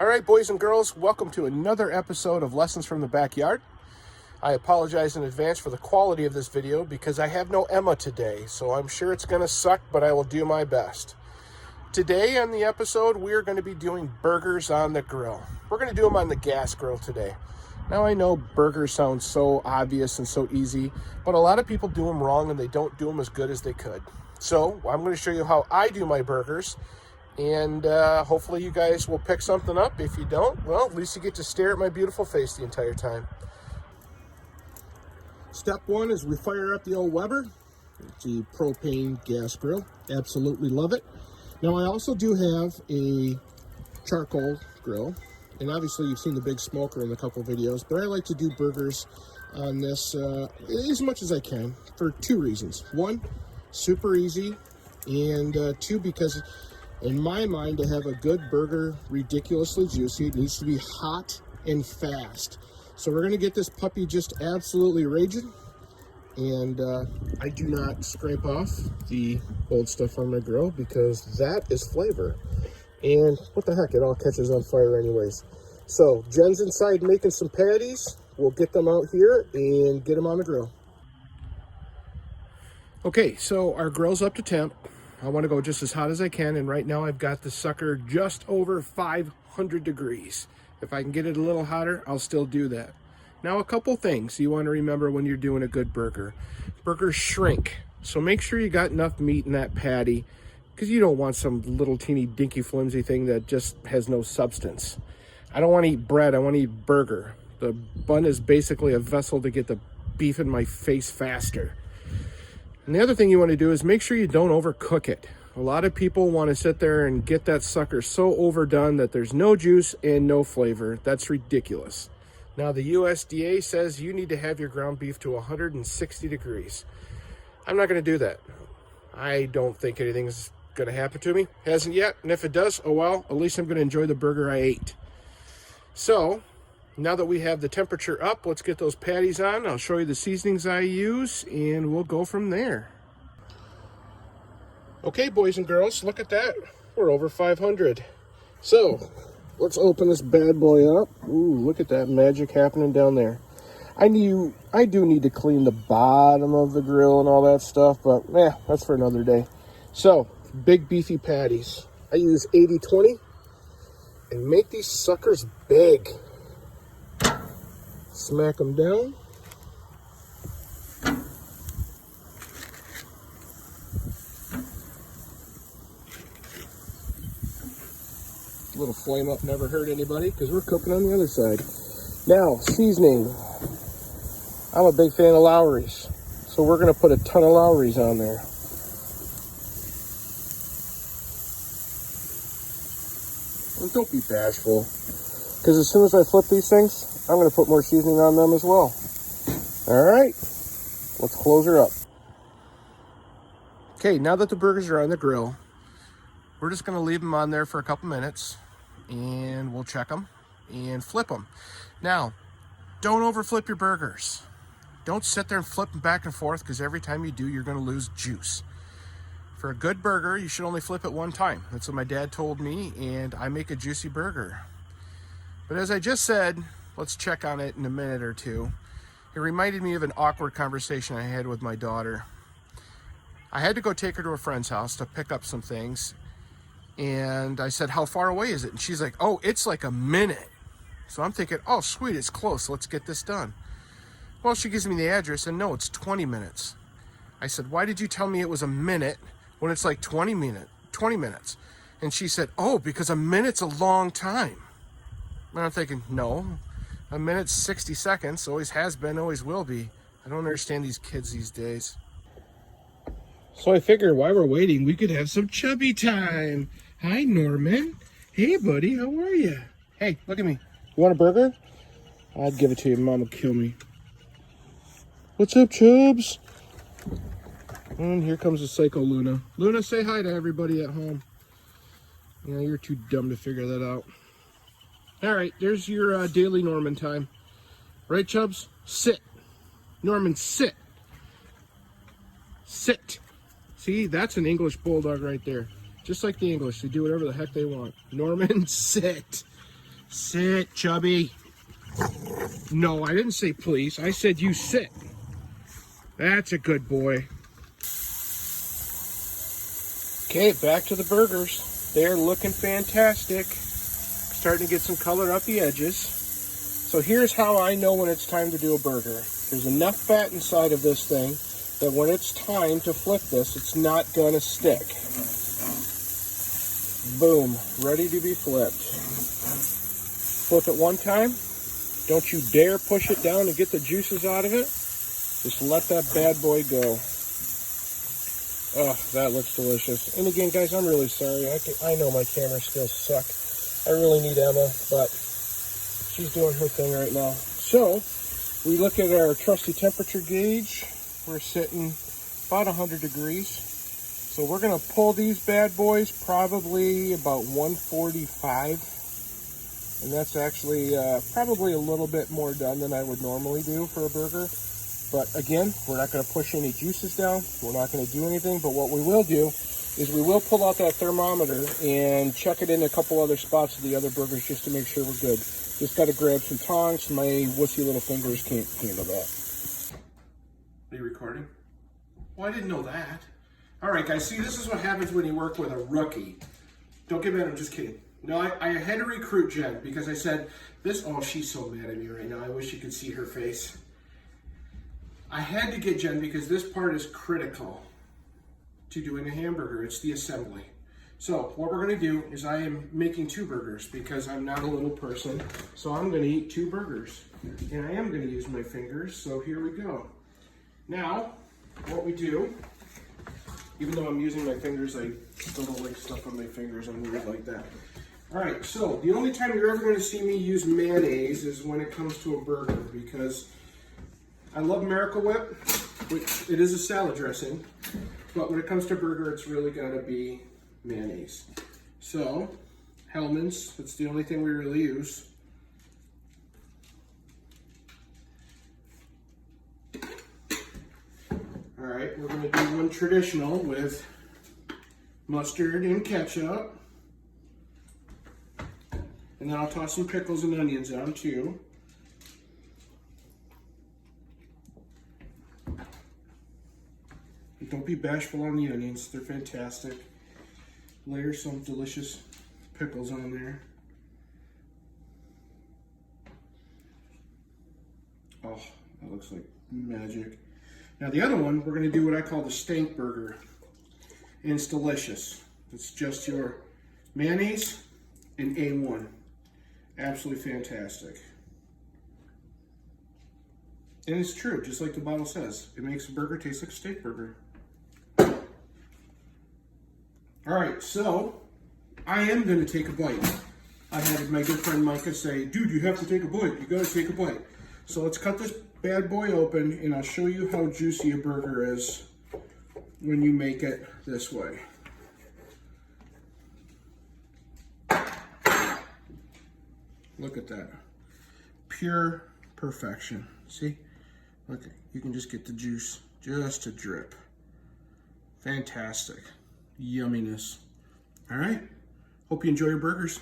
All right, boys and girls, welcome to another episode of Lessons from the Backyard. I apologize in advance for the quality of this video because I have no Emma today, so I'm sure it's going to suck, but I will do my best. Today on the episode, we're going to be doing burgers on the grill. We're going to do them on the gas grill today. Now, I know burgers sound so obvious and so easy, but a lot of people do them wrong and they don't do them as good as they could. So I'm going to show you how I do my burgers. And hopefully you guys will pick something up. If you don't, well, at least you get to stare at my beautiful face the entire time. Step one is we fire up the old Weber. It's the propane gas grill. Absolutely love it. Now I also do have a charcoal grill. And obviously you've seen the big smoker in a couple videos. But I like to do burgers on this as much as I can for two reasons. One, super easy. And two, because in my mind, to have a good burger, ridiculously juicy, it needs to be hot and fast. So we're going to get this puppy just absolutely raging. And I do not scrape off the old stuff on my grill because that is flavor. And what the heck, it all catches on fire anyways. So Jen's inside making some patties. We'll get them out here and get them on the grill. Okay, so our grill's up to temp. I want to go just as hot as I can, and right now I've got the sucker just over 500 degrees. If I can get it a little hotter, I'll still do that. Now, a couple things you want to remember when you're doing a good burger. Burgers shrink, so make sure you got enough meat in that patty, because you don't want some little teeny dinky flimsy thing that just has no substance. I don't want to eat bread, I want to eat burger. The bun is basically a vessel to get the beef in my face faster. And the other thing you want to do is make sure you don't overcook it. A lot of people want to sit there and get that sucker so overdone that there's no juice and no flavor. That's ridiculous. Now, the USDA says you need to have your ground beef to 160 degrees. I'm not going to do that. I don't think anything's going to happen to me. Hasn't yet. And if it does, oh well, at least I'm going to enjoy the burger I ate. So, now that we have the temperature up, let's get those patties on. I'll show you the seasonings I use, and we'll go from there. Okay, boys and girls, look at that. We're over 500. So, let's open this bad boy up. Ooh, look at that magic happening down there. I do need to clean the bottom of the grill and all that stuff, but that's for another day. So, big beefy patties. I use 80-20 and make these suckers big. Smack them down. A little flame up never hurt anybody because we're cooking on the other side. Now, seasoning. I'm a big fan of Lawry's, so we're going to put a ton of Lawry's on there. And don't be bashful, because as soon as I flip these things, I'm going to put more seasoning on them as well. All right, let's close her up. Okay, now that the burgers are on the grill, we're just going to leave them on there for a couple minutes, and we'll check them and flip them. Now, don't overflip your burgers. Don't sit there and flip them back and forth, because every time you do, you're going to lose juice. For a good burger, you should only flip it one time. That's what my dad told me, and I make a juicy burger. But as I just said, let's check on it in a minute or two. It reminded me of an awkward conversation I had with my daughter. I had to go take her to a friend's house to pick up some things. And I said, how far away is it? And she's like, oh, it's like a minute. So I'm thinking, oh, sweet, it's close. Let's get this done. Well, she gives me the address, and no, it's 20 minutes. I said, why did you tell me it was a minute when it's like 20 minutes? And she said, oh, because a minute's a long time. And I'm thinking, no, a minute's 60 seconds, always has been, always will be. I don't understand these kids these days. So I figured while we're waiting, we could have some chubby time. Hi, Norman. Hey, buddy, how are you? Hey, look at me. You want a burger? I'd give it to you. Mom will kill me. What's up, Chubs? And here comes the psycho Luna. Luna, say hi to everybody at home. Yeah, you're too dumb to figure that out. All right, there's your daily Norman time. Right, Chubs? Sit. Norman, sit. Sit. See, that's an English bulldog right there. Just like the English, they do whatever the heck they want. Norman, sit. Sit, Chubby. No, I didn't say please. I said you sit. That's a good boy. Okay, back to the burgers. They're looking fantastic. Starting to get some color up the edges. So here's how I know when it's time to do a burger. There's enough fat inside of this thing that when it's time to flip this, it's not gonna stick. Boom, ready to be flipped. Flip it one time. Don't you dare push it down to get the juices out of it. Just let that bad boy go. Oh, that looks delicious. And again, guys, I'm really sorry. I know my camera skills suck. I really need Emma, but she's doing her thing right now. So, we look at our trusty temperature gauge. We're sitting about 100 degrees. So we're going to pull these bad boys probably about 145. And that's actually probably a little bit more done than I would normally do for a burger. But again, we're not going to push any juices down. We're not going to do anything. But what we will do is we will pull out that thermometer and check it in a couple other spots of the other burgers just to make sure we're good. Just got to grab some tongs. My wussy little fingers can't handle that. Are you recording? Well, I didn't know that. All right, guys. See, this is what happens when you work with a rookie. Don't get mad. I'm just kidding. No, I had to recruit Jen because I said this. Oh, she's so mad at me right now. I wish you could see her face. I had to get Jen because this part is critical to doing a hamburger. It's the assembly. So what we're going to do is I am making 2 burgers because I'm not a little person. So I'm going to eat 2 burgers. And I am going to use my fingers. So here we go. Now, what we do, even though I'm using my fingers, I still don't like stuff on my fingers. I'm weird like that. All right, so the only time you're ever going to see me use mayonnaise is when it comes to a burger because I love Miracle Whip, which it is a salad dressing, but when it comes to burger, it's really got to be mayonnaise. So, Hellmann's, that's the only thing we really use. All right, we're going to do one traditional with mustard and ketchup. And then I'll toss some pickles and onions on too. Don't be bashful on the onions, they're fantastic. Layer some delicious pickles on there. Oh, that looks like magic. Now the other one, we're gonna do what I call the stank burger. And it's delicious. It's just your mayonnaise and A1. Absolutely fantastic. And it's true, just like the bottle says. It makes a burger taste like a steak burger. All right, so I am going to take a bite. I had my good friend Micah say, dude, you have to take a bite. You got to take a bite. So let's cut this bad boy open, and I'll show you how juicy a burger is when you make it this way. Look at that. Pure perfection. See? Look, you can just get the juice just a drip. Fantastic. Yumminess. All right. Hope you enjoy your burgers.